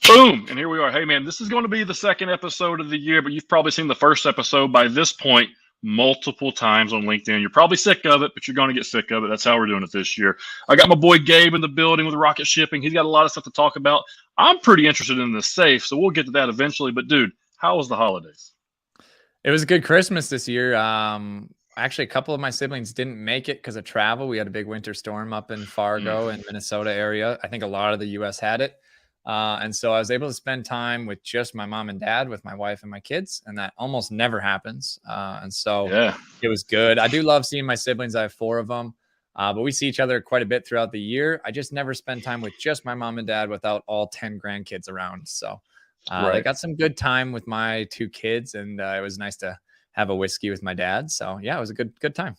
Boom! And here we are. Hey, man, this is going to be the second episode of the year, but you've probably seen the first episode by this point multiple times on LinkedIn. You're probably sick of it, but you're going to get sick of it. That's how we're doing it this year. I got my boy Gabe in the building with Rocket Shipping. He's got a lot of stuff to talk about. I'm pretty interested in the safe, so we'll get to that eventually. But, dude, how was the holidays? It was a good Christmas this year. Actually, a couple of my siblings didn't make it because of travel. We had a big winter storm up in Fargo and Minnesota area. I think a lot of the U.S. had it. And so I was able to spend time with just my mom and dad, with my wife and my kids, and that almost never happens. And so It was good. I do love seeing my siblings. I have 4 of them, but we see each other quite a bit throughout the year. I just never spend time with just my mom and dad without all 10 grandkids around. So I got some good time with my 2 kids, and it was nice to have a whiskey with my dad. So yeah, it was a good time.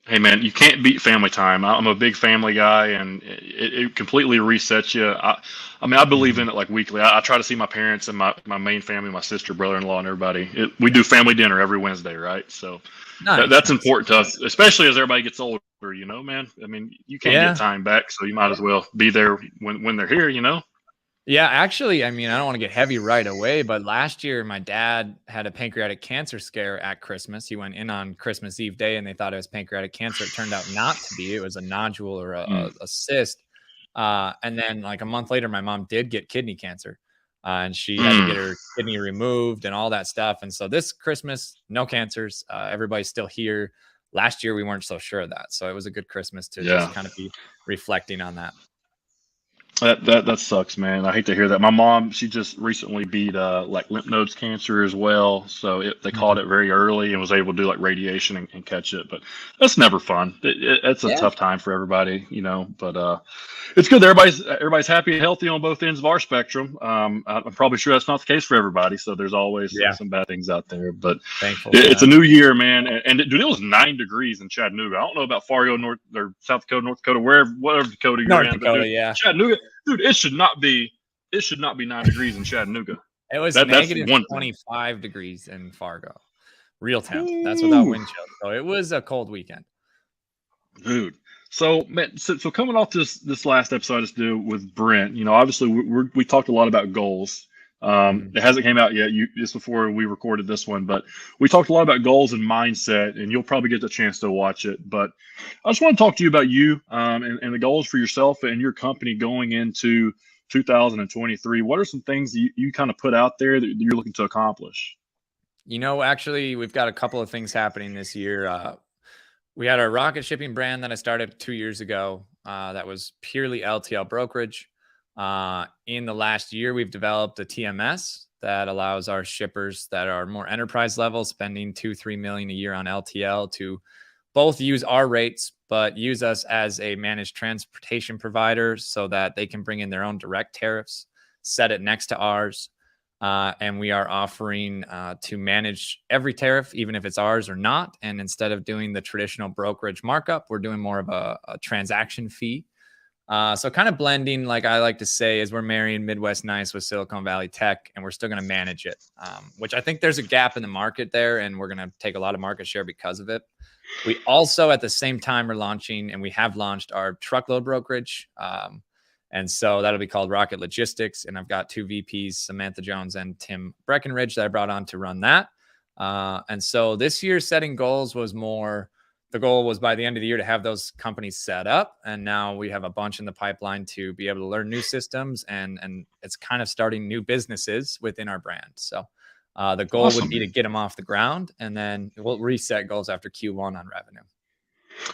Hey, man, you can't beat family time. I'm a big family guy, and it completely resets you. I believe in it like weekly. I try to see my parents and my main family, my sister, brother-in-law, and everybody. We do family dinner every Wednesday, right? So that's important to us, especially as everybody gets older, man. I mean, you can't get time back, so you might as well be there when they're here, Yeah, actually, I don't want to get heavy right away, but last year my dad had a pancreatic cancer scare at Christmas. He went in on Christmas Eve day and they thought it was pancreatic cancer. It turned out not to be. It was a nodule or a cyst. And then like a month later, my mom did get kidney cancer and she had to get her kidney removed and all that stuff. And so this Christmas, no cancers. Everybody's still here. Last year, we weren't so sure of that. So it was a good Christmas to just kind of be reflecting on that. That sucks, man. I hate to hear that. My mom, she just recently beat like lymph nodes cancer as well. So they caught it very early and was able to do like radiation and catch it. But that's never fun. It's a tough time for everybody, But it's good that everybody's happy and healthy on both ends of our spectrum. I'm probably sure that's not the case for everybody. So there's always some bad things out there. But it's a new year, man. And dude, it was 9 degrees in Chattanooga. I don't know about Fargo, North or South Dakota, North Dakota, whatever Dakota you're in. Dakota, dude, Chattanooga. Dude, it should not be 9 degrees in Chattanooga. It was negative 25 degrees in Fargo. Real temp. That's without wind chill. So it was a cold weekend. Dude. So, man, so coming off this last episode to do with Brent, obviously we talked a lot about goals. It hasn't came out yet. Just before we recorded this one, but we talked a lot about goals and mindset, and you'll probably get the chance to watch it. But I just want to talk to you about you and the goals for yourself and your company going into 2023. What are some things you kind of put out there that you're looking to accomplish? Actually, we've got a couple of things happening this year. We had our rocket shipping brand that I started 2 years ago. That was purely LTL brokerage. In the last year, we've developed a TMS that allows our shippers that are more enterprise level, spending $2-3 million a year on LTL, to both use our rates, but use us as a managed transportation provider so that they can bring in their own direct tariffs, set it next to ours. And we are offering to manage every tariff, even if it's ours or not. And instead of doing the traditional brokerage markup, we're doing more of a transaction fee. So kind of blending, like I like to say, is we're marrying Midwest nice with Silicon Valley tech, and we're still going to manage it, which I think there's a gap in the market there, and we're going to take a lot of market share because of it. We also, at the same time, are launching, and we have launched our truckload brokerage. And so that'll be called Rocket Logistics. And I've got 2 VPs, Samantha Jones and Tim Breckenridge, that I brought on to run that. And so this year, setting goals was more... The goal was by the end of the year to have those companies set up. And now we have a bunch in the pipeline to be able to learn new systems. And it's kind of starting new businesses within our brand. So the goal would be to get them off the ground. And then we'll reset goals after Q1 on revenue.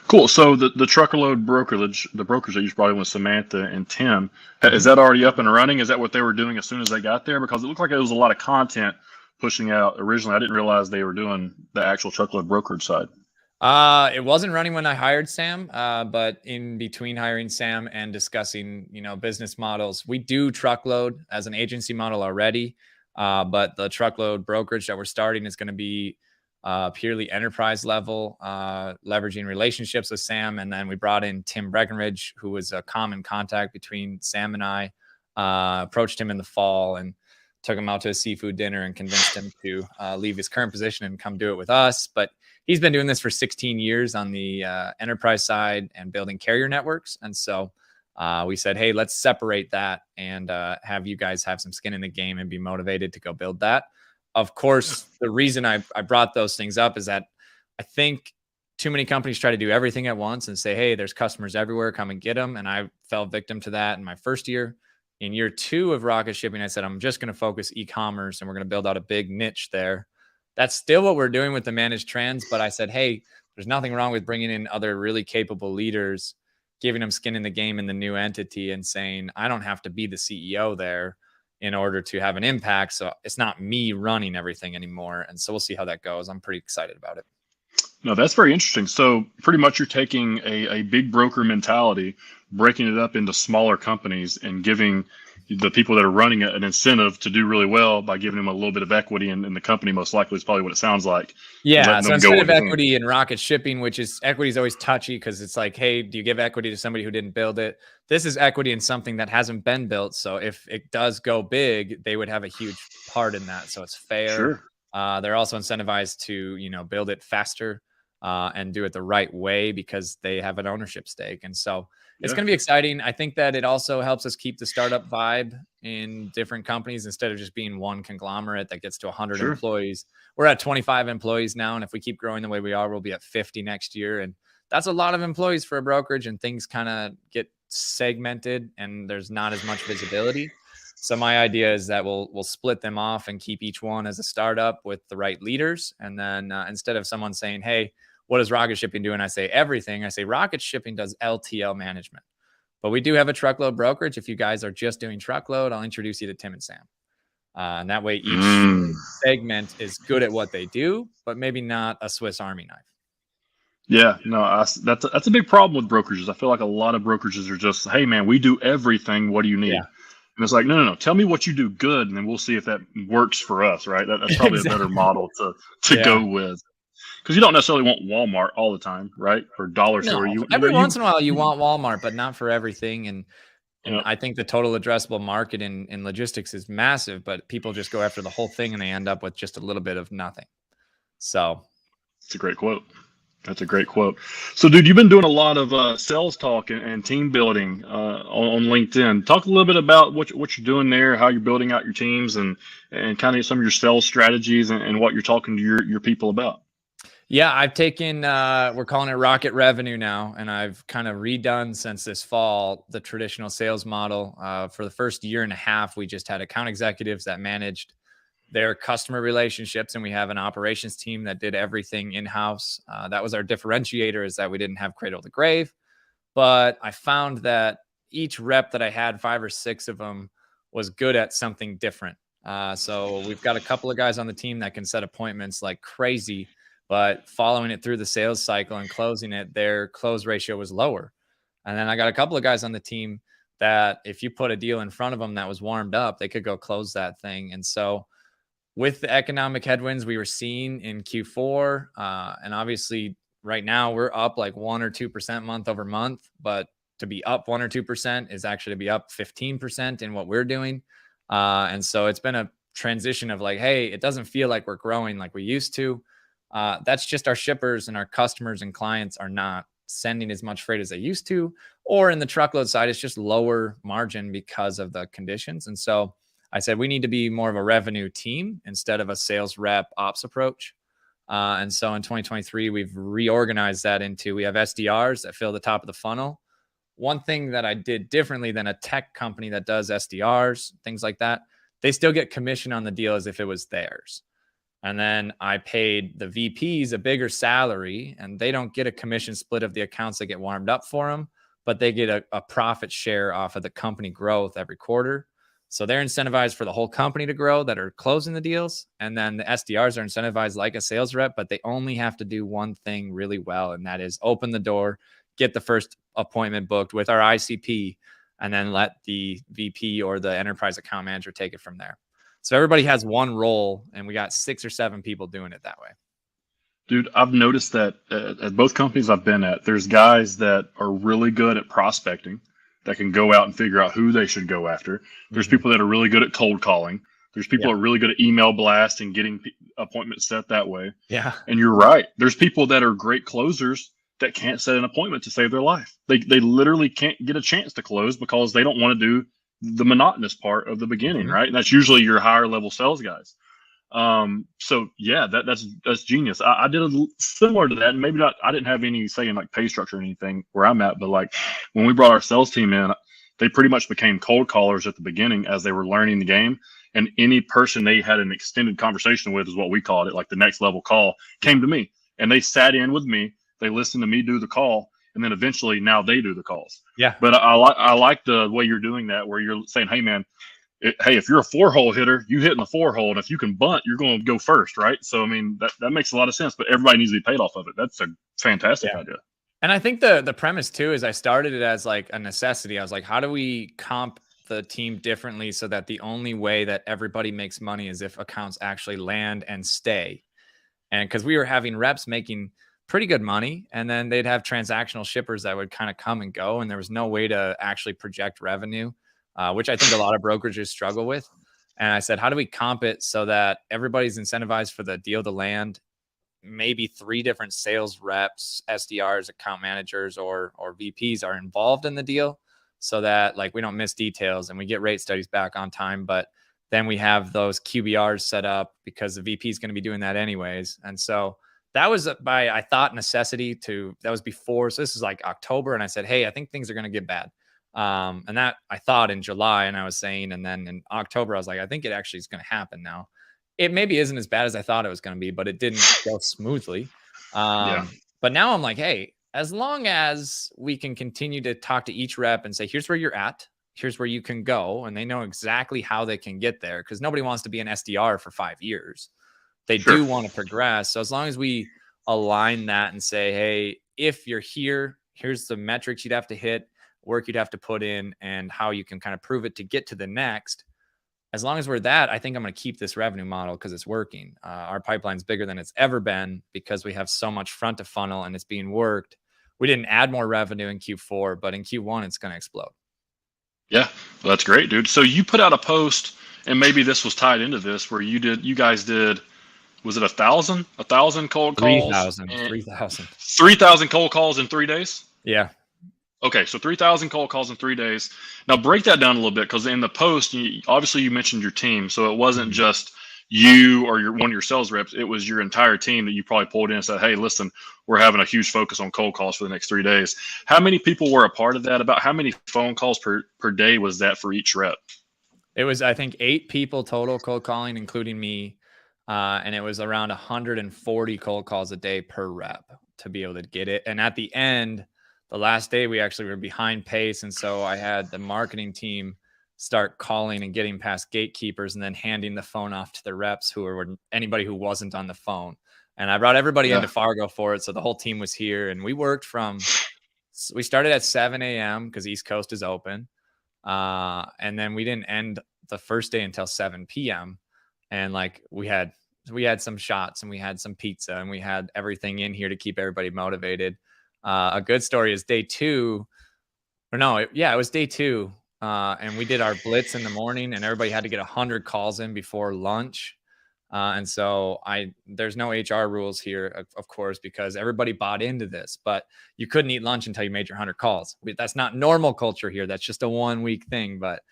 Cool. So the truckload brokerage, the brokers that you brought in with Samantha and Tim, is that already up and running? Is that what they were doing as soon as they got there? Because it looked like it was a lot of content pushing out originally. I didn't realize they were doing the actual truckload brokerage side. It wasn't running when I hired Sam, but in between hiring Sam and discussing, business models, we do truckload as an agency model already. But the truckload brokerage that we're starting is going to be purely enterprise level, leveraging relationships with Sam. And then we brought in Tim Breckenridge, who was a common contact between Sam and I, approached him in the fall and took him out to a seafood dinner and convinced him to leave his current position and come do it with us. But he's been doing this for 16 years on the enterprise side and building carrier networks. And so we said, hey, let's separate that and have you guys have some skin in the game and be motivated to go build that. Of course, the reason I brought those things up is that I think too many companies try to do everything at once and say, hey, there's customers everywhere, come and get them. And I fell victim to that in my first year. In year 2 of rocket shipping, I said, I'm just going to focus e-commerce and we're going to build out a big niche there. That's still what we're doing with the managed trans. But I said, hey, there's nothing wrong with bringing in other really capable leaders, giving them skin in the game in the new entity and saying, I don't have to be the CEO there in order to have an impact. So it's not me running everything anymore. And so we'll see how that goes. I'm pretty excited about it. No, that's very interesting. So pretty much you're taking a big broker mentality, breaking it up into smaller companies and giving the people that are running it an incentive to do really well by giving them a little bit of equity in the company. Most likely is probably what it sounds like. Yeah. So instead of equity in rocket shipping, which is equity is always touchy because it's like, hey, do you give equity to somebody who didn't build it? This is equity in something that hasn't been built. So if it does go big, they would have a huge part in that. So it's fair. Sure. They're also incentivized to, build it faster and do it the right way because they have an ownership stake. And so it's going to be exciting. I think that it also helps us keep the startup vibe in different companies instead of just being one conglomerate that gets to 100 employees. We're at 25 employees now. And if we keep growing the way we are, we'll be at 50 next year. And that's a lot of employees for a brokerage, and things kind of get segmented and there's not as much visibility. So my idea is that we'll split them off and keep each one as a startup with the right leaders. And then instead of someone saying, hey, what does rocket shipping do? And I say everything. I say rocket shipping does LTL management. But we do have a truckload brokerage. If you guys are just doing truckload, I'll introduce you to Tim and Sam. And that way each segment is good at what they do, but maybe not a Swiss Army knife. Yeah, no, that's a big problem with brokerages. I feel like a lot of brokerages are just, hey, man, we do everything. What do you need? Yeah. And it's like, no. Tell me what you do good, and then we'll see if that works for us, right? That's probably a better model to go with. Because you don't necessarily want Walmart all the time, right? Or dollar store. Every once in a while you want Walmart, but not for everything. And I think the total addressable market in logistics is massive, but people just go after the whole thing and they end up with just a little bit of nothing. So it's a great quote. That's a great quote. So, dude, you've been doing a lot of sales talk and team building on LinkedIn. Talk a little bit about what you're doing there, how you're building out your teams, and kind of some of your sales strategies and what you're talking to your people about. Yeah, I've taken, we're calling it Rocket Revenue now, and I've kind of redone since this fall the traditional sales model. For the first year and a half, we just had account executives that managed their customer relationships, and we have an operations team that did everything in-house. That was our differentiator, is that we didn't have cradle to grave. But I found that each rep that I had, 5 or 6 of them, was good at something different. So we've got a couple of guys on the team that can set appointments like crazy, but following it through the sales cycle and closing it, their close ratio was lower. And then I got a couple of guys on the team that if you put a deal in front of them that was warmed up, they could go close that thing. And so with the economic headwinds we were seeing in Q4, and obviously right now we're up like 1 or 2% month over month, but to be up 1 or 2% is actually to be up 15% in what we're doing. And so it's been a transition of like, hey, it doesn't feel like we're growing like we used to. That's just our shippers and our customers and clients are not sending as much freight as they used to, or in the truckload side, it's just lower margin because of the conditions. And so I said, we need to be more of a revenue team instead of a sales rep ops approach. And so in 2023, we've reorganized that into, we have SDRs that fill the top of the funnel. One thing that I did differently than a tech company that does SDRs, things like that, they still get commission on the deal as if it was theirs. And then I paid the VPs a bigger salary, and they don't get a commission split of the accounts that get warmed up for them, but they get a profit share off of the company growth every quarter. So they're incentivized for the whole company to grow that are closing the deals. And then the SDRs are incentivized like a sales rep, but they only have to do one thing really well. And that is open the door, get the first appointment booked with our ICP, and then let the VP or the enterprise account manager take it from there. So everybody has one role, and we got 6 or 7 people doing it that way. Dude, I've noticed that at both companies I've been at, there's guys that are really good at prospecting that can go out and figure out who they should go after. There's people that are really good at cold calling. There's people that are really good at email blast and getting appointments set that way. Yeah. And you're right. There's people that are great closers, that can't set an appointment to save their life. They literally can't get a chance to close because they don't want to do the monotonous part of the beginning, right? And that's usually your higher level sales guys. So yeah, that's genius. I did similar to that, and maybe not. I didn't have any say in like pay structure or anything where I'm at, but like when we brought our sales team in, they pretty much became cold callers at the beginning as they were learning the game. And any person they had an extended conversation with, is what we called it, like the next level call, came to me, and they sat in with me. They listened to me do the call, and then eventually now they do the calls. Yeah. But I like the way you're doing that, where you're saying, hey man, hey, if you're a 4-hole hitter, you hitting the 4-hole, and if you can bunt, you're going to go first, right? So I mean that makes a lot of sense. But everybody needs to be paid off of it. That's a fantastic idea. And I think the premise too is I started it as like a necessity. I was like, how do we comp the team differently so that the only way that everybody makes money is if accounts actually land and stay? And because we were having reps making pretty good money, and then they'd have transactional shippers that would kind of come and go, and there was no way to actually project revenue, which I think a lot of brokerages struggle with. And I said, how do we comp it so that everybody's incentivized for the deal to land? Maybe 3 different sales reps, SDRs, account managers, or VPs are involved in the deal, so that like we don't miss details and we get rate studies back on time. But then we have those QBRs set up because the VP is going to be doing that anyways. And so that was by, I thought, necessity that was before. So this is like October. And I said, hey, I think things are going to get bad. And that I thought in July, and I was saying, and then in October, I was like, I think it actually is going to happen now. It maybe isn't as bad as I thought it was going to be, but it didn't go smoothly. But now I'm like, hey, as long as we can continue to talk to each rep and say, here's where you're at, here's where you can go, and they know exactly how they can get there, because nobody wants to be an SDR for 5 years. They do want to progress. So as long as we align that and say, hey, if you're here, here's the metrics you'd have to hit, work you'd have to put in, and how you can kind of prove it to get to the next. As long as we're that, I think I'm going to keep this revenue model because it's working. Our pipeline's bigger than it's ever been because we have so much front to funnel and it's being worked. We didn't add more revenue in Q4, but in Q1, it's going to explode. Yeah, well, that's great, dude. So you put out a post, and maybe this was tied into this, where you guys did, was it 1,000 cold calls? 3,000 cold calls in 3 days? Yeah. Okay, so 3,000 cold calls in 3 days. Now break that down a little bit, because in the post, obviously you mentioned your team, so it wasn't just you or one of your sales reps. It was your entire team that you probably pulled in and said, hey, listen, we're having a huge focus on cold calls for the next 3 days. How many people were a part of that? About how many phone calls per day was that for each rep? It was, I think, 8 people total cold calling, including me. And it was around 140 cold calls a day per rep to be able to get it. And at the end, the last day, we actually were behind pace. And so I had the marketing team start calling and getting past gatekeepers and then handing the phone off to the reps who were anybody who wasn't on the phone. And I brought everybody into Fargo for it. So the whole team was here, and we worked we started at 7 a.m. because East Coast is open. And then we didn't end the first day until 7 p.m. And like we had some shots, and we had some pizza, and we had everything in here to keep everybody motivated. A good story is day 2, or no, it was day 2. And we did our blitz in the morning, and everybody had to get 100 calls in before lunch. And so there's no HR rules here, of course, because everybody bought into this, but you couldn't eat lunch until you made your 100 calls. That's not normal culture here. That's just a 1 week thing, but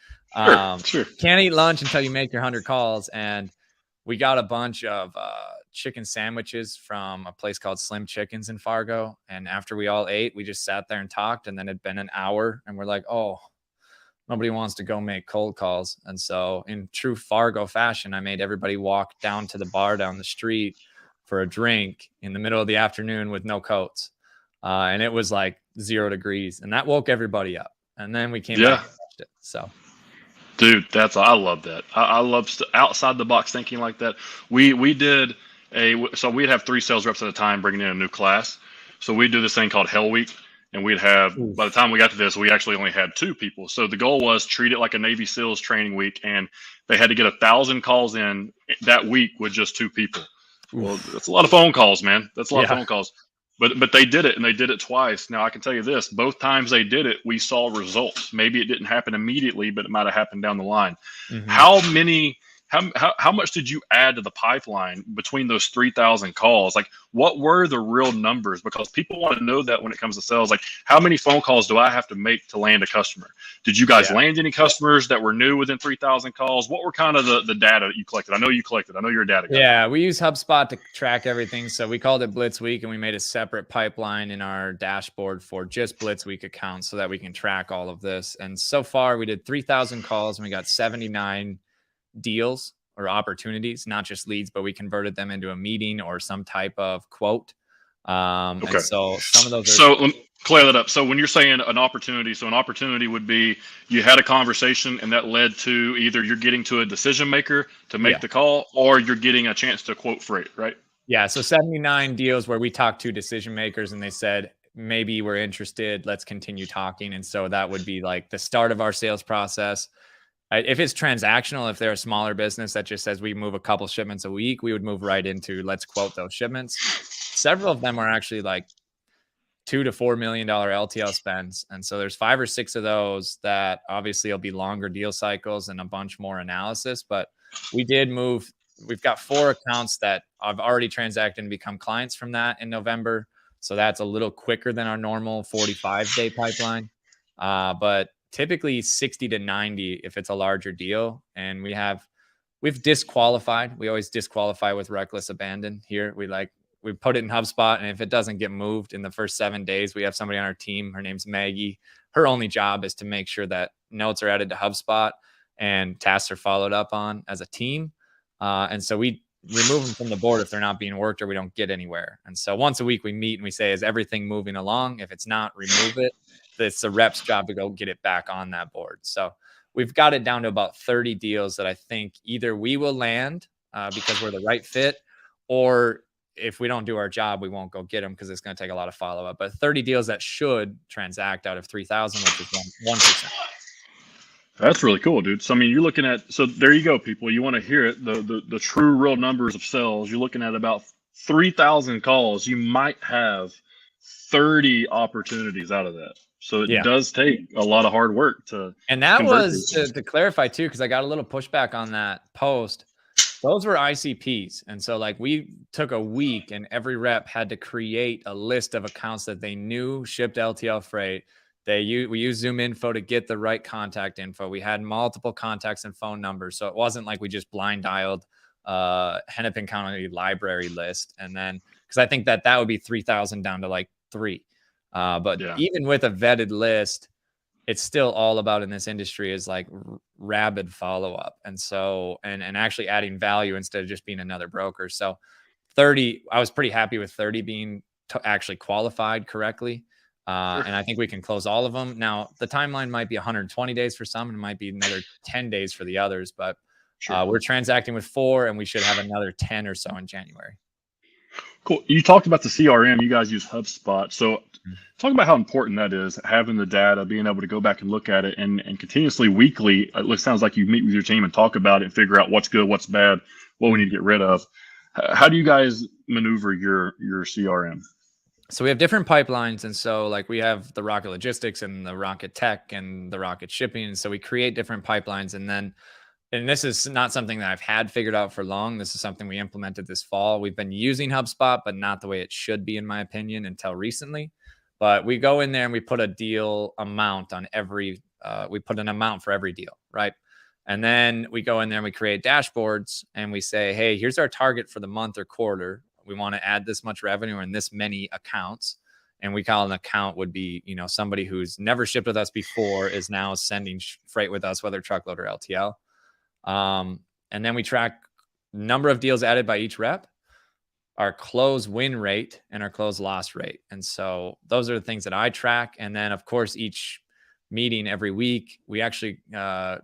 Sure. Can't eat lunch until you make your 100 calls. And we got a bunch of chicken sandwiches from a place called Slim Chickens in Fargo. And after we all ate, we just sat there and talked, and then it'd been an hour, and we're like, oh, nobody wants to go make cold calls. And so in true Fargo fashion, I made everybody walk down to the bar down the street for a drink in the middle of the afternoon with no coats. And it was like 0 degrees, and that woke everybody up. And then we came back and watched it. So, dude, I love that. I love outside the box thinking like that. So we'd have 3 sales reps at a time bringing in a new class. So we'd do this thing called Hell Week. And we'd have, by the time we got to this, we actually only had 2 people. So the goal was treat it like a Navy SEALs training week. And they had to get 1,000 calls in that week with just 2 people. Well, that's a lot of phone calls, man. That's a lot of phone calls. But they did it, and they did it twice. Now, I can tell you this, both times they did it, we saw results. Maybe it didn't happen immediately, but it might have happened down the line. Mm-hmm. How how much did you add to the pipeline between those 3,000 calls? Like, what were the real numbers? Because people want to know that when it comes to sales. Like, how many phone calls do I have to make to land a customer? Did you guys land any customers that were new within 3,000 calls? What were kind of the data that you collected? I know you collected. I know you're a data guy. Yeah, we use HubSpot to track everything. So we called it Blitz Week, and we made a separate pipeline in our dashboard for just Blitz Week accounts so that we can track all of this. And so far, we did 3,000 calls, and we got 79 deals or opportunities, not just leads, but we converted them into a meeting or some type of quote. Okay. And so some of those are. So let me clear that up. So when you're saying an opportunity, so an opportunity would be you had a conversation and that led to either you're getting to a decision maker to make the call, or you're getting a chance to quote freight, right? Yeah. So 79 deals where we talked to decision makers and they said, maybe we're interested, let's continue talking. And so that would be like the start of our sales process. If it's transactional, if they're a smaller business that just says we move a couple shipments a week, we would move right into let's quote those shipments. Several of them are actually like $2 to $4 million LTL spends. And so there's 5 or 6 of those that obviously will be longer deal cycles and a bunch more analysis. But we did move. We've got 4 accounts that I've already transacted and become clients from that in November. So that's a little quicker than our normal 45-day pipeline. But typically 60 to 90 if it's a larger deal. And we've disqualified. We always disqualify with reckless abandon here. We put it in HubSpot, and if it doesn't get moved in the first 7 days, we have somebody on our team. Her name's Maggie. Her only job is to make sure that notes are added to HubSpot and tasks are followed up on as a team. And so we remove them from the board if they're not being worked or we don't get anywhere. And so once a week we meet and we say, is everything moving along? If it's not, remove it. It's the rep's job to go get it back on that board. So we've got it down to about 30 deals that I think either we will land because we're the right fit, or if we don't do our job, we won't go get them because it's going to take a lot of follow-up. But 30 deals that should transact out of 3,000, which is 1%. That's really cool, dude. So, I mean, you're looking at, so there you go, people. You want to hear it, the true real numbers of sales. You're looking at about 3,000 calls. You might have 30 opportunities out of that. So it does take a lot of hard work to. And that was to clarify too, because I got a little pushback on that post. Those were ICPs. And so like we took a week and every rep had to create a list of accounts that they knew shipped LTL freight. We used Zoom Info to get the right contact info. We had multiple contacts and phone numbers. So it wasn't like we just blind dialed Hennepin County library list. And then, because I think that would be 3,000 down to like 3. But even with a vetted list, it's still all about in this industry is like rabid follow-up. And so, and actually adding value instead of just being another broker. So 30, I was pretty happy with 30 being actually qualified correctly. And I think we can close all of them. Now the timeline might be 120 days for some, and it might be another 10 days for the others, but we're transacting with 4 and we should have another 10 or so in January. Cool. You talked about the CRM. You guys use HubSpot. So talk about how important that is, having the data, being able to go back and look at it and continuously weekly. It sounds like you meet with your team and talk about it and figure out what's good, what's bad, what we need to get rid of. How do you guys maneuver your CRM? So we have different pipelines. And so like we have the Rocket Logistics and the Rocket Tech and the Rocket Shipping. And so we create different pipelines. And this is not something that I've had figured out for long. This is something we implemented this fall. We've been using HubSpot, but not the way it should be, in my opinion, until recently. But we go in there and we put a deal amount on we put an amount for every deal, right? And then we go in there and we create dashboards and we say, hey, here's our target for the month or quarter. We want to add this much revenue in this many accounts. And we call an account would be, somebody who's never shipped with us before is now sending freight with us, whether truckload or LTL. And then we track number of deals added by each rep, our close win rate, and our close loss rate. And so those are the things that I track. And then of course, each meeting every week, we actually, to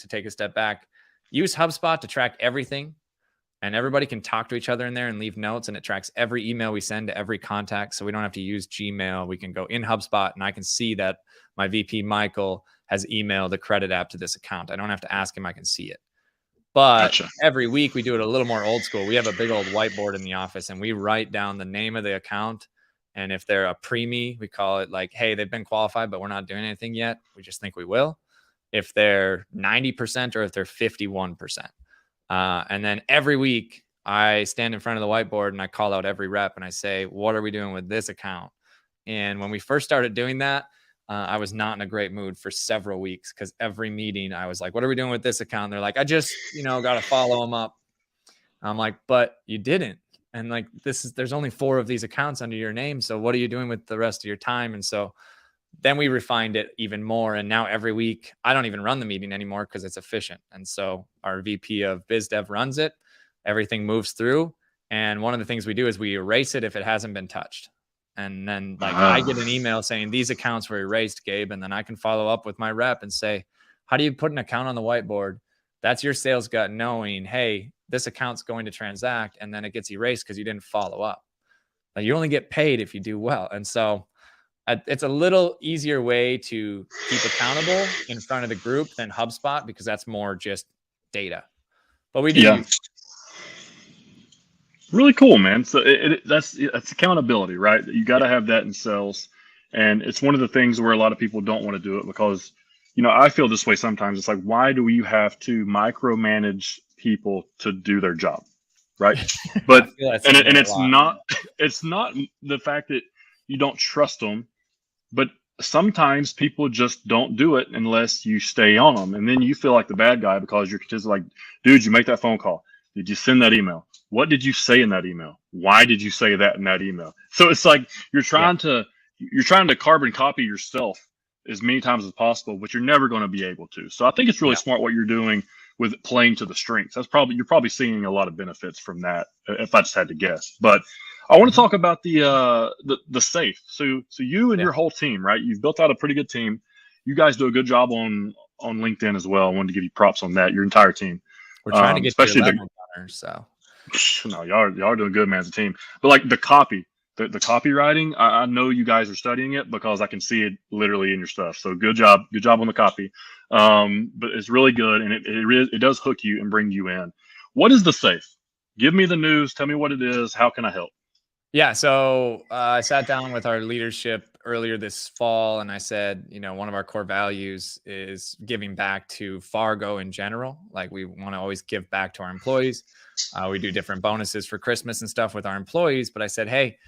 take a step back, use HubSpot to track everything. And everybody can talk to each other in there and leave notes, and it tracks every email we send to every contact. So we don't have to use Gmail. We can go in HubSpot and I can see that my VP, Michael, has emailed the credit app to this account. I don't have to ask him. I can see it. But every week we do it a little more old school. We have a big old whiteboard in the office and we write down the name of the account. And if they're a preemie, we call it like, hey, they've been qualified, but we're not doing anything yet. We just think we will. if they're 90% or if they're 51%. And then every week I stand in front of the whiteboard and I call out every rep and I say, what are we doing with this account? And when we first started doing that, I was not in a great mood for several weeks, because every meeting I was like, what are we doing with this account? And they're like, I just, got to follow them up. I'm like, but you didn't. And like, there's only 4 of these accounts under your name. So what are you doing with the rest of your time? And so then we refined it even more. And now every week I don't even run the meeting anymore because it's efficient. And so our VP of Biz Dev runs it. Everything moves through. And one of the things we do is we erase it if it hasn't been touched. And then like I get an email saying these accounts were erased, Gabe. And then I can follow up with my rep and say, how do you put an account on the whiteboard? That's your sales gut knowing, hey, this account's going to transact, and then it gets erased because you didn't follow up. Like, you only get paid if you do well. And so it's a little easier way to keep accountable in front of the group than HubSpot, because that's more just data. But we do. Yeah. Really cool, man. So that's accountability, right? You got to have that in sales. And it's one of the things where a lot of people don't want to do it because, I feel this way sometimes. It's like, why do you have to micromanage people to do their job? Right. But, and it's not the fact that you don't trust them, but sometimes people just don't do it unless you stay on them. And then you feel like the bad guy because you're just like, dude, you make that phone call. Did you send that email? What did you say in that email? Why did you say that in that email? So it's like you're trying to carbon copy yourself as many times as possible, but you're never going to be able to. So I think it's really smart what you're doing with playing to the strengths. You're probably seeing a lot of benefits from that, if I just had to guess. But I want to talk about the safe. So you and your whole team, right? You've built out a pretty good team. You guys do a good job on LinkedIn as well. I wanted to give you props on that. Your entire team. We're trying to get especially to 11 runners, so. No, y'all are doing good, man, as a team. But like the copy, the copywriting, I know you guys are studying it because I can see it literally in your stuff. So good job on the copy. But it's really good, and it does hook you and bring you in. What is the safe? Give me the news. Tell me what it is. How can I help? Yeah, so I sat down with our leadership earlier this fall, and I said, one of our core values is giving back to Fargo in general. Like, we want to always give back to our employees. We do different bonuses for Christmas and stuff with our employees. But I said, hey,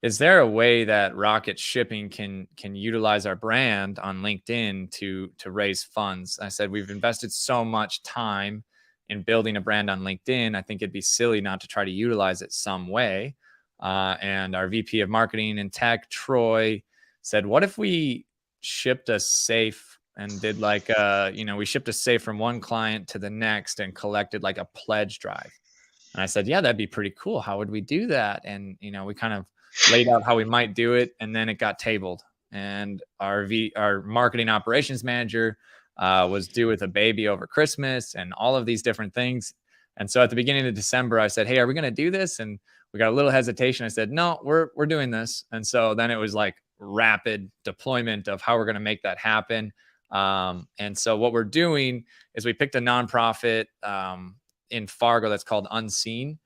is there a way that Rocket Shipping can utilize our brand on LinkedIn to raise funds? I said, we've invested so much time in building a brand on LinkedIn. I think it'd be silly not to try to utilize it some way. And our VP of marketing and tech, Troy, said, what if we shipped a safe and did like, we shipped a safe from one client to the next and collected like a pledge drive. And I said, yeah, that'd be pretty cool. How would we do that? And, we kind of laid out how we might do it. And then it got tabled. And our marketing operations manager was due with a baby over Christmas and all of these different things. And so at the beginning of December, I said, hey, are we going to do this? And we got a little hesitation. I said, no, we're doing this. And so then it was like rapid deployment of how we're going to make that happen. And so what we're doing is we picked a nonprofit in Fargo that's called Unseen.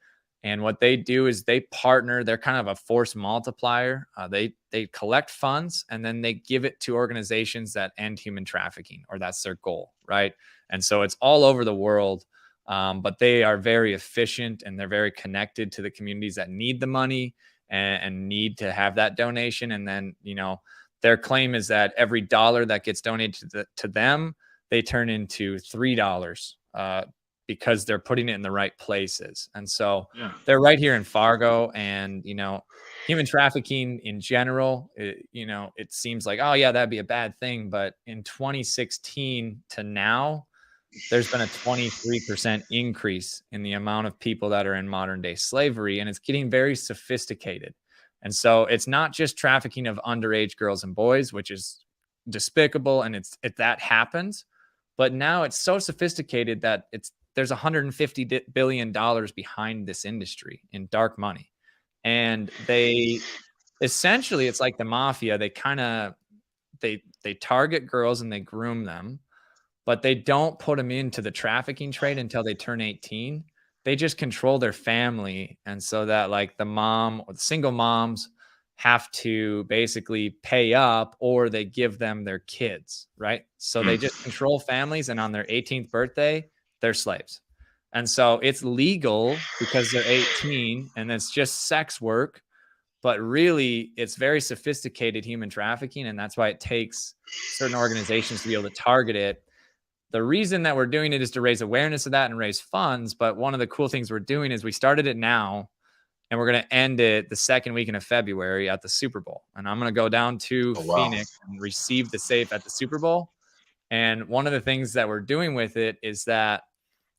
And what they do is they partner. They're kind of a force multiplier. They collect funds and then they give it to organizations that end human trafficking, or that's their goal, right? And so it's all over the world. But they are very efficient and they're very connected to the communities that need the money and need to have that donation. And then, their claim is that every dollar that gets donated to them, they turn into $3 because they're putting it in the right places. And so they're right here in Fargo. And, human trafficking in general, it seems like, oh, yeah, that'd be a bad thing. But in 2016 to now, there's been a 23% increase in the amount of people that are in modern day slavery, and it's getting very sophisticated. And so it's not just trafficking of underage girls and boys, which is despicable, and that happens, but now it's so sophisticated that there's $150 billion behind this industry in dark money. And they essentially, it's like the mafia. They they target girls and they groom them, but they don't put them into the trafficking trade until they turn 18. They just control their family. And so that like the mom or the single moms have to basically pay up or they give them their kids, right? So they just control families, and on their 18th birthday, they're slaves. And so it's legal because they're 18 and it's just sex work, but really it's very sophisticated human trafficking. And that's why it takes certain organizations to be able to target it. The reason that we're doing it is to raise awareness of that and raise funds. But one of the cool things we're doing is we started it now, and we're going to end it the second weekend of February at the Super Bowl. And I'm going to go down to Phoenix and receive the safe at the Super Bowl. And one of the things that we're doing with it is that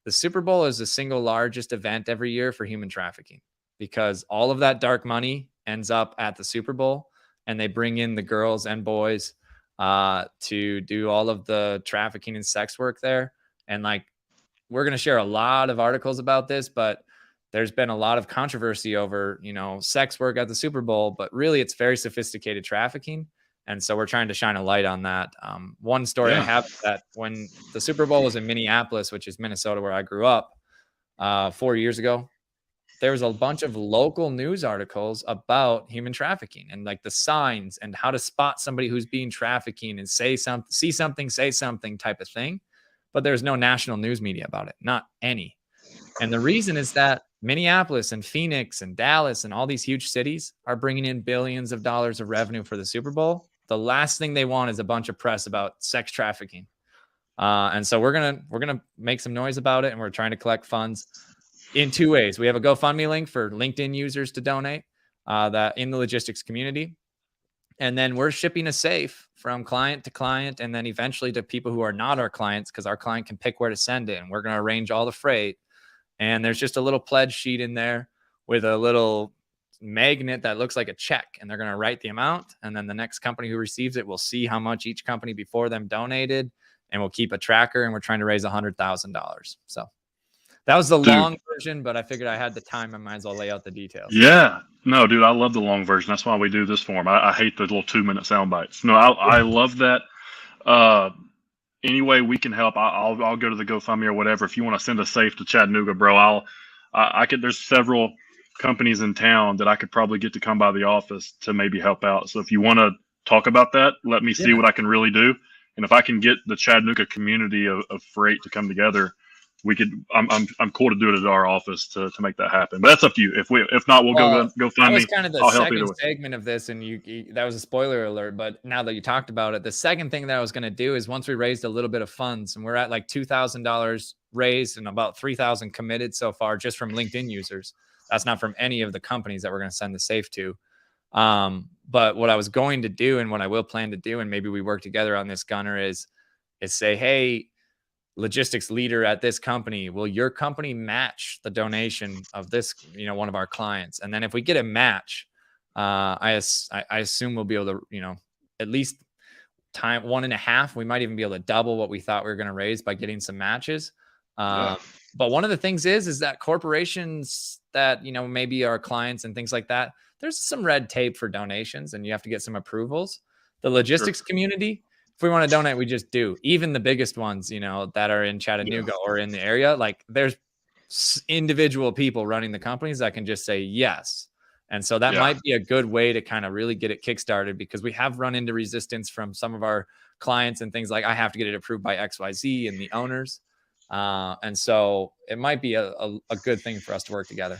the Super Bowl is the single largest event every year for human trafficking, because all of that dark money ends up at the Super Bowl, and they bring in the girls and boys to do all of the trafficking and sex work there. And like, we're going to share a lot of articles about this, but there's been a lot of controversy over, sex work at the Super Bowl, but really it's very sophisticated trafficking. And so we're trying to shine a light on that. One story I have is that when the Super Bowl was in Minneapolis, which is Minnesota, where I grew up 4 years ago, there was a bunch of local news articles about human trafficking and like the signs and how to spot somebody who's being trafficking and see something, say something type of thing. But there's no national news media about it, not any. And the reason is that Minneapolis and Phoenix and Dallas and all these huge cities are bringing in billions of dollars of revenue for the Super Bowl. The last thing they want is a bunch of press about sex trafficking. And so we're gonna make some noise about it, and we're trying to collect funds in two ways. We have a GoFundMe link for LinkedIn users to donate that in the logistics community. And then we're shipping a safe from client to client, and then eventually to people who are not our clients, because our client can pick where to send it, and we're going to arrange all the freight. And there's just a little pledge sheet in there with a little magnet that looks like a check, and they're going to write the amount. And then the next company who receives it will see how much each company before them donated, and we'll keep a tracker. And we're trying to raise $100,000. So that was the long version, but I figured I had the time. I might as well lay out the details. Yeah. No, dude, I love the long version. That's why we do this form. I hate the little 2-minute sound bites. No, I love that. Any way we can help, I'll go to the GoFundMe or whatever. If you want to send a safe to Chattanooga, bro, I could. There's several companies in town that I could probably get to come by the office to maybe help out. So if you want to talk about that, let me see what I can really do. And if I can get the Chattanooga community of freight to come together, we could. I'm cool to do it at our office to make that happen. But that's up to you. If not, we'll go find me. That was kind of the second segment of this, and you that was a spoiler alert. But now that you talked about it, the second thing that I was going to do is, once we raised a little bit of funds, and we're at like $2,000 raised and about 3,000 committed so far, just from LinkedIn users. That's not from any of the companies that we're going to send the safe to. But what I was going to do, and what I will plan to do, and maybe we work together on this, Gunner, is say, hey, logistics leader at this company, will your company match the donation of this, one of our clients? And then if we get a match, I assume we'll be able to, at least time 1.5, we might even be able to double what we thought we were going to raise by getting some matches. But one of the things is that corporations that, maybe our clients and things like that, there's some red tape for donations, and you have to get some approvals. The logistics community, if we want to donate, we just do. Even the biggest ones, that are in Chattanooga or in the area, like there's individual people running the companies that can just say yes. And so that might be a good way to kind of really get it kickstarted, because we have run into resistance from some of our clients and things like, I have to get it approved by XYZ and the owners. And so it might be a good thing for us to work together.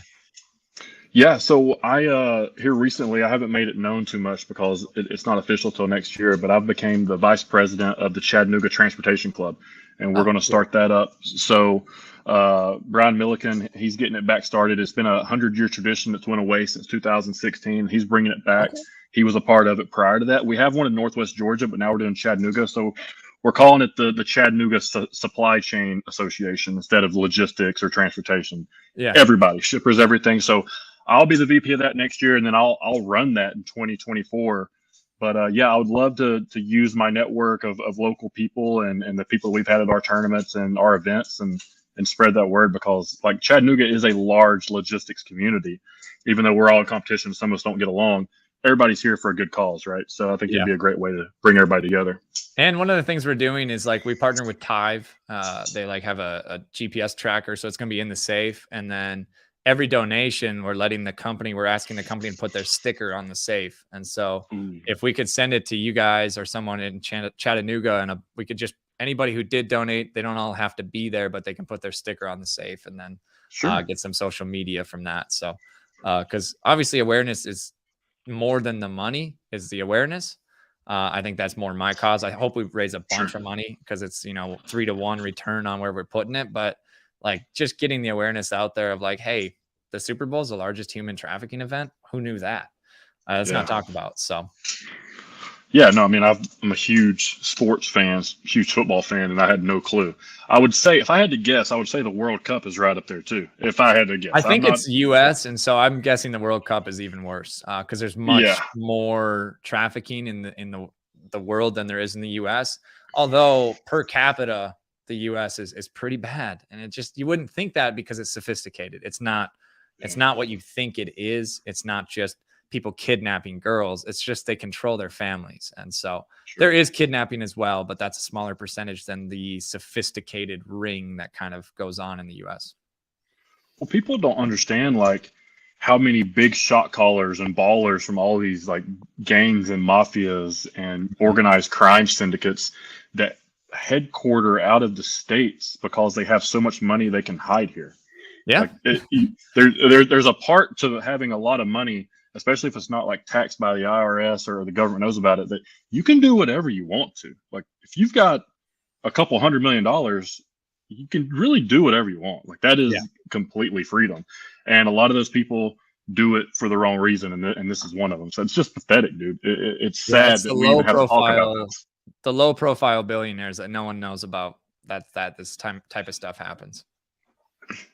Yeah, so I here recently, I haven't made it known too much because it's not official till next year, but I've became the vice president of the Chattanooga Transportation Club, and we're going to start that up. So Brian Milliken, he's getting it back started. It's been a 100-year tradition that's went away since 2016. He's bringing it back. Okay. He was a part of it prior to that. We have one in Northwest Georgia, but now we're doing Chattanooga. So we're calling it the Chattanooga Supply Chain Association instead of logistics or transportation. Yeah, everybody, shippers, everything. So I'll be the VP of that next year, and then I'll run that in 2024. But I would love to use my network of local people and the people we've had at our tournaments and our events and spread that word, because like Chattanooga is a large logistics community. Even though we're all in competition, some of us don't get along. Everybody's here for a good cause, right? So I think it'd be a great way to bring everybody together. And one of the things we're doing is like we partner with Tive. They like have a GPS tracker, so it's going to be in the safe. And then every donation, we're asking the company to put their sticker on the safe. And so if we could send it to you guys or someone in Chattanooga, and we could just, anybody who did donate, they don't all have to be there, but they can put their sticker on the safe and then get some social media from that. So, because obviously awareness is more than the money, is the awareness. I think that's more my cause. I hope we raise a bunch of money because it's, 3-to-1 return on where we're putting it. But like just getting the awareness out there of like, hey, the Super Bowl is the largest human trafficking event. Who knew that? It's not talked about. So. Yeah, no, I mean, I'm a huge sports fan, huge football fan, and I had no clue. I would say, if I had to guess, I would say the World Cup is right up there too. If I had to guess, I think it's U.S., and so I'm guessing the World Cup is even worse because there's much more trafficking in the world than there is in the U.S. Although per capita, the U.S. is pretty bad, and you wouldn't think that because it's sophisticated. It's not what you think it is. It's not just people kidnapping girls. It's just they control their families. And so there is kidnapping as well, but that's a smaller percentage than the sophisticated ring that kind of goes on in the US. Well, people don't understand like how many big shot callers and ballers from all these like gangs and mafias and organized crime syndicates that headquarter out of the States because they have so much money they can hide here. Yeah. Like there's a part to having a lot of money, especially if it's not like taxed by the IRS or the government knows about it, that you can do whatever you want to. Like if you've got a couple $100 million, you can really do whatever you want. Like that is completely freedom. And a lot of those people do it for the wrong reason. And this is one of them. So it's just pathetic, dude. It's sad that we even have to talk about this. The low profile billionaires that no one knows about, that this type of stuff happens.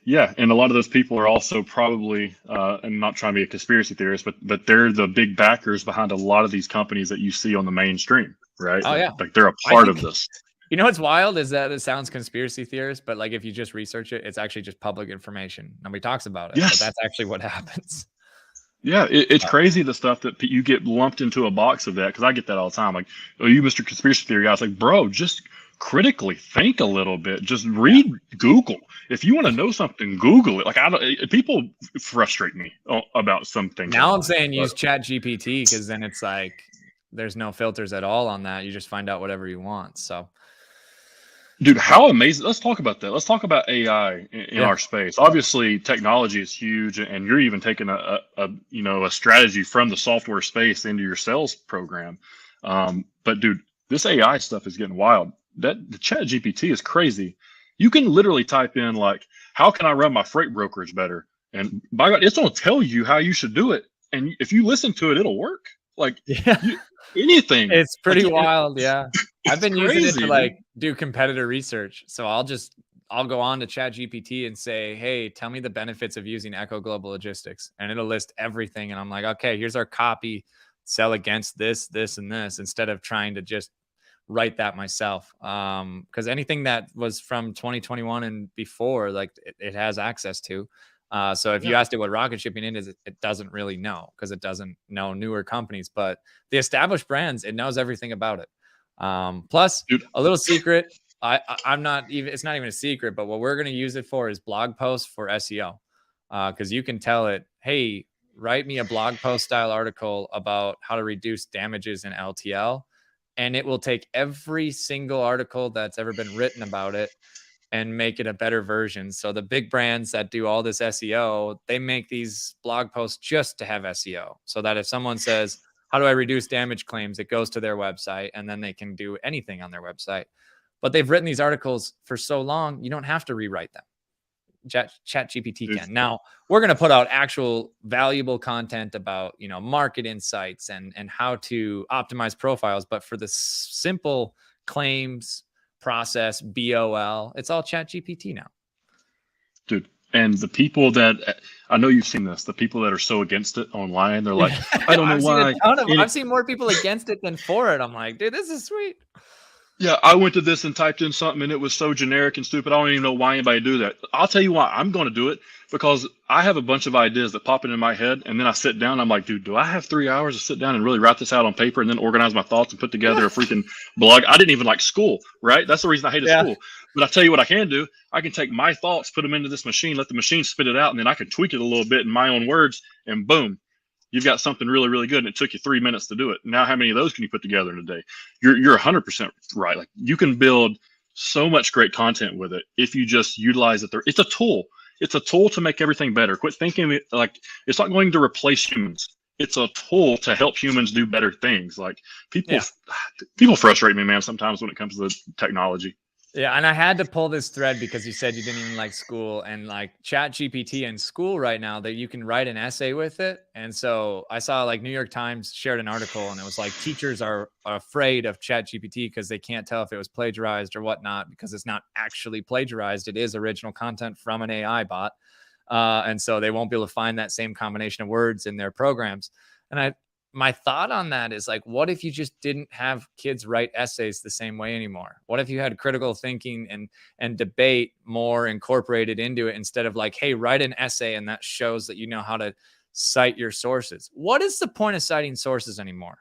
Yeah, and a lot of those people are also probably, and not trying to be a conspiracy theorist, but they're the big backers behind a lot of these companies that you see on the mainstream, right? Oh yeah, like they're a part of this. You know what's wild is that it sounds conspiracy theorist, but like if you just research it, it's actually just public information. Nobody talks about it. Yes, but that's actually what happens. Yeah, it's crazy the stuff that you get lumped into a box of that, because I get that all the time. Like, oh, you Mr. Conspiracy Theory guy. It's like, bro, just critically think a little bit. Just read Google. If you want to know something, Google it. Like, people frustrate me about some things. Now I'm saying use ChatGPT, because then it's like there's no filters at all on that. You just find out whatever you want. So, dude, how amazing. Let's talk about that. Let's talk about AI in our space. Obviously, technology is huge, and you're even taking a strategy from the software space into your sales program. But dude, this AI stuff is getting wild. The ChatGPT is crazy. You can literally type in like, how can I run my freight brokerage better? And by God, it's going to tell you how you should do it. And if you listen to it, it'll work. Like anything. It's pretty wild. Yeah. I've been using it to like do competitor research. So I'll go on to ChatGPT and say, hey, tell me the benefits of using Echo Global Logistics. And it'll list everything. And I'm like, okay, here's our copy, sell against this, this, and this, instead of trying to just write that myself. Because anything that was from 2021 and before, like it has access to. So if you asked it what rocket shipping is, it doesn't really know, because it doesn't know newer companies. But the established brands, it knows everything about it. Plus, dude, a little secret. I'm not even. It's not even a secret. But what we're going to use it for is blog posts for SEO. Because you can tell it, hey, write me a blog post style article about how to reduce damages in LTL. And it will take every single article that's ever been written about it and make it a better version. So the big brands that do all this SEO, they make these blog posts just to have SEO. So that if someone says, how do I reduce damage claims? It goes to their website, and then they can do anything on their website. But they've written these articles for so long, you don't have to rewrite them. ChatGPT can. Now we're going to put out actual valuable content about, market insights and how to optimize profiles. But for the simple claims process, BOL, it's all ChatGPT now. Dude. And the people that, I know you've seen this, the people that are so against it online, they're like, I don't know why. I've seen more people against it than for it. I'm like, dude, this is sweet. Yeah, I went to this and typed in something and it was so generic and stupid. I don't even know why anybody do that. I'll tell you why I'm going to do it, because I have a bunch of ideas that pop into my head, and then I sit down. I'm like, dude, do I have 3 hours to sit down and really write this out on paper and then organize my thoughts and put together a freaking blog? I didn't even like school, right? That's the reason I hated school. But I tell you what I can do. I can take my thoughts, put them into this machine, let the machine spit it out, and then I can tweak it a little bit in my own words, and boom, you've got something really, really good, and it took you 3 minutes to do it. Now, how many of those can you put together in a day? You're 100% right. Like, you can build so much great content with it if you just utilize it. It's a tool. It's a tool to make everything better. Quit thinking like it's not going to replace humans. It's a tool to help humans do better things. Like, people frustrate me, man, sometimes when it comes to technology. Yeah, and I had to pull this thread because you said you didn't even like school, and like ChatGPT in school right now, that you can write an essay with it. And so I saw like New York Times shared an article, and it was like teachers are afraid of ChatGPT because they can't tell if it was plagiarized or whatnot, because it's not actually plagiarized. It is original content from an AI bot. And so they won't be able to find that same combination of words in their programs. And my thought on that is like, what if you just didn't have kids write essays the same way anymore? What if you had critical thinking and debate more incorporated into it, instead of like, hey, write an essay and that shows that you know how to cite your sources? What is the point of citing sources anymore?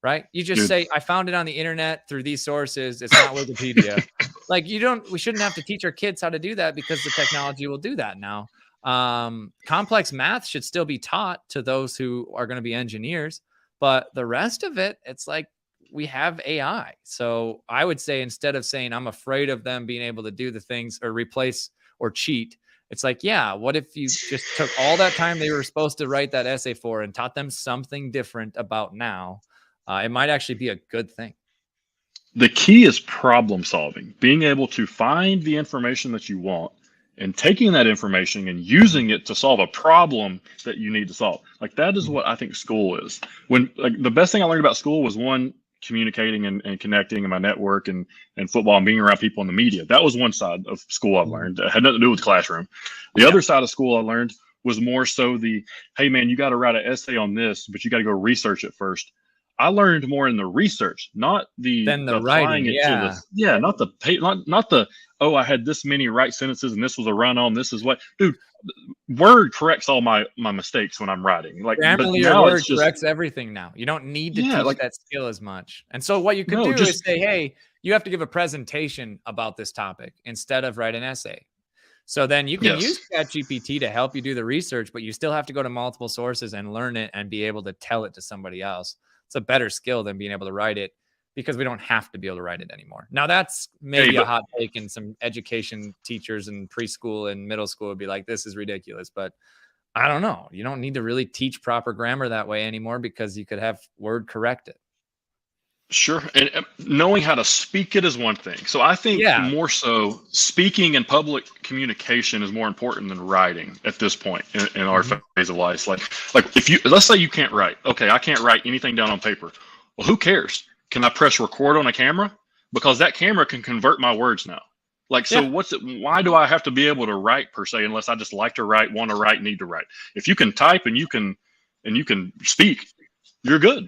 Right? You just say, I found it on the internet through these sources. It's not Wikipedia. Like, we shouldn't have to teach our kids how to do that, because the technology will do that now. Complex math should still be taught to those who are going to be engineers, but the rest of it, it's like, we have AI. So I would say, instead of saying I'm afraid of them being able to do the things or replace or cheat, it's like, yeah, what if you just took all that time they were supposed to write that essay for and taught them something different about now? It might actually be a good thing. The key is problem solving, being able to find the information that you want and taking that information and using it to solve a problem that you need to solve. Like, that is what I think school is. When, like, the best thing I learned about school was, one, communicating and connecting in my network and football and being around people in the media. That was one side of school I learned. It had nothing to do with the classroom. The other side of school I learned was more so the, hey man, you got to write an essay on this, but you got to go research it first. I learned more in the research, not the writing. Not the oh, I had this many right sentences and this was a run on. This is what, dude. Word corrects all my mistakes when I'm writing. Like, Grammarly or Word corrects everything now. You don't need to teach that skill as much. And so what you could do is say, hey, you have to give a presentation about this topic instead of write an essay. So then you can use ChatGPT to help you do the research, but you still have to go to multiple sources and learn it and be able to tell it to somebody else. It's a better skill than being able to write it, because we don't have to be able to write it anymore. Now, that's maybe a hot take, and some education teachers in preschool and middle school would be like, this is ridiculous. But I don't know. You don't need to really teach proper grammar that way anymore, because you could have Word correct it. Sure. And knowing how to speak it is one thing. So I think more so speaking and public communication is more important than writing at this point in our phase of life. Like if you, let's say you can't write. Okay, I can't write anything down on paper. Well, who cares? Can I press record on a camera? Because that camera can convert my words now. Like, so why do I have to be able to write per se, unless I just like to write, want to write, need to write? If you can type and you can speak, you're good.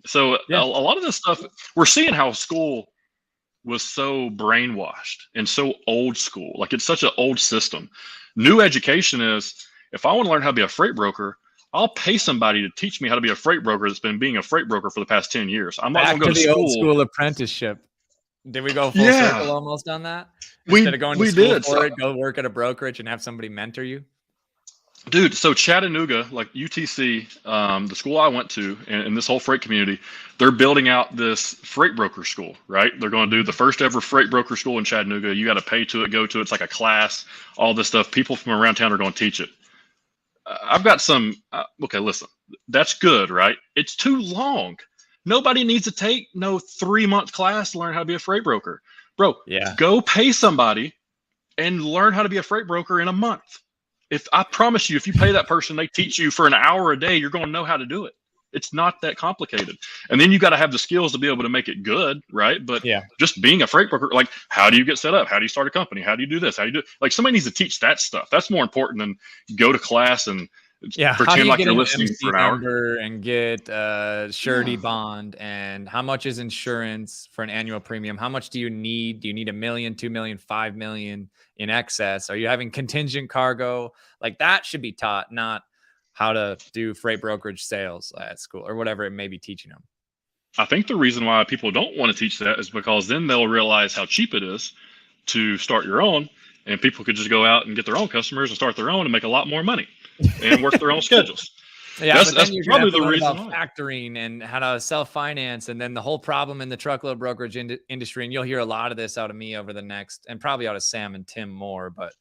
So a lot of this stuff, we're seeing how school was so brainwashed and so old school. Like, it's such an old system. New education is, if I want to learn how to be a freight broker, I'll pay somebody to teach me how to be a freight broker that's been being a freight broker for the past 10 years. I'm not going to go to school. Old school apprenticeship. Did we go full circle almost on that? Instead of going to school for it, go work at a brokerage and have somebody mentor you? Dude, so Chattanooga, like UTC, the school I went to, and this whole freight community, they're building out this freight broker school, right? They're going to do the first ever freight broker school in Chattanooga. You got to pay to it, go to it. It's like a class, all this stuff. People from around town are going to teach it. I've got some, okay, listen, that's good, right? It's too long. Nobody needs to take no 3-month class to learn how to be a freight broker. Bro, go pay somebody and learn how to be a freight broker in a month. If I promise you, if you pay that person, they teach you for an hour a day, you're going to know how to do it. It's not that complicated. And then you got to have the skills to be able to make it good, right? But just being a freight broker, like, how do you get set up? How do you start a company? How do you do this? How do you do it? Like, somebody needs to teach that stuff. That's more important than go to class and Yeah, how do pretend you like get you're an listening MC for an hour. number and get a surety bond, and how much is insurance for an annual premium? How much do you need? Do you need $1 million, 2 million, 5 million in excess? Are you having contingent cargo? Like that should be taught, not how to do freight brokerage sales at school or whatever it may be teaching them. I think the reason why people don't want to teach that is because then they'll realize how cheap it is to start your own, and people could just go out and get their own customers and start their own and make a lot more money and work their own schedules. Yeah, that's but then you're probably the learn reason about why. factoring and how to self-finance, and then the whole problem in the truckload brokerage industry. And you'll hear a lot of this out of me over the next, and probably out of Sam and Tim more. But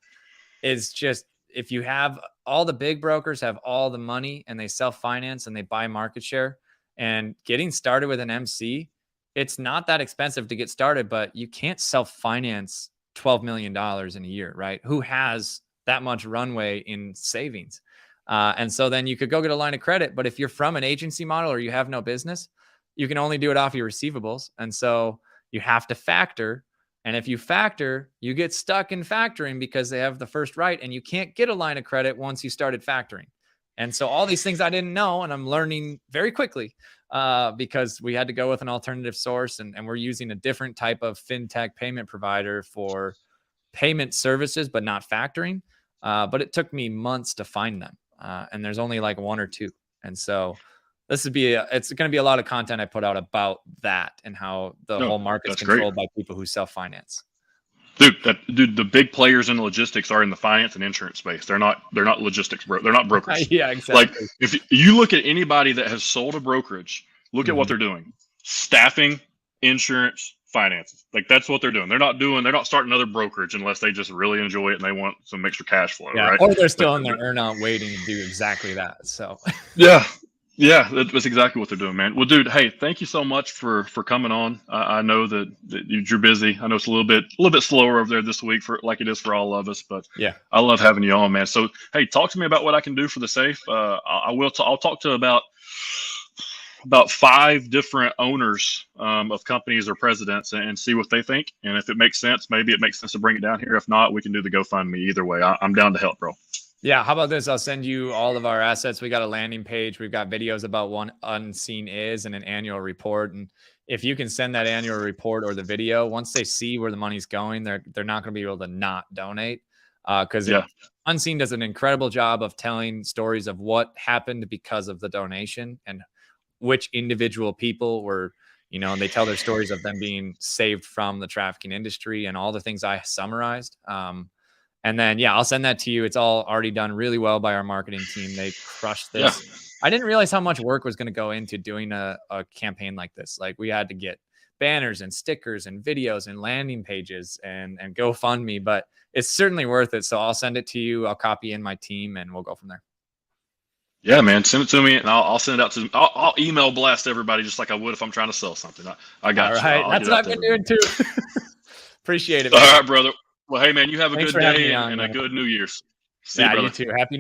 it's just, if you have all the big brokers have all the money and they self-finance and they buy market share, and getting started with an MC, it's not that expensive to get started, but you can't self-finance $12 million in a year, right? Who has that much runway in savings? And so then you could go get a line of credit. But if you're from an agency model or you have no business, you can only do it off your receivables. And so you have to factor. And if you factor, you get stuck in factoring because they have the first right, and you can't get a line of credit once you started factoring. And so all these things I didn't know, and I'm learning very quickly because we had to go with an alternative source, and we're using a different type of fintech payment provider for payment services, but not factoring. But it took me months to find them. And there's only like one or two. And so it's going to be a lot of content I put out about that and how the whole market's controlled by people who self-finance. Dude, the big players in logistics are in the finance and insurance space. They're not logistics, they're not brokers. Yeah, exactly. Like if you look at anybody that has sold a brokerage, look at what they're doing: staffing, insurance, finances. Like that's what they're doing. They're not starting another brokerage unless they just really enjoy it and they want some extra cash flow, right? Or they're still in their earnout waiting to do exactly that. So yeah, that's exactly what they're doing, man. Well, dude, hey, thank you so much for coming on. I know that you're busy. I know it's a little bit slower over there this week, for like it is for all of us, but yeah, I love having you on, man. So hey, talk to me about what I can do for the safe. I'll talk to about 5 different owners of companies or presidents and see what they think. And if it makes sense, maybe it makes sense to bring it down here. If not, we can do the GoFundMe. Either way, I'm down to help, bro. Yeah. How about this? I'll send you all of our assets. We got a landing page. We've got videos about what Unseen is and an annual report. And if you can send that annual report or the video, once they see where the money's going, they're not going to be able to not donate. Because Unseen does an incredible job of telling stories of what happened because of the donation and which individual people were, and they tell their stories of them being saved from the trafficking industry and all the things I summarized. And then, I'll send that to you. It's all already done really well by our marketing team. They crushed this. Yeah. I didn't realize how much work was going to go into doing a campaign like this. Like we had to get banners and stickers and videos and landing pages and GoFundMe, but it's certainly worth it. So I'll send it to you. I'll copy in my team and we'll go from there. Yeah, man, send it to me and I'll send it out to. I'll email blast everybody just like I would if I'm trying to sell something. I got you. All right, that's what I've been doing too. Appreciate it, man. All right, brother. Well, hey, man, you have a good day and a good New Year's. See you, brother. You too. Happy New Year.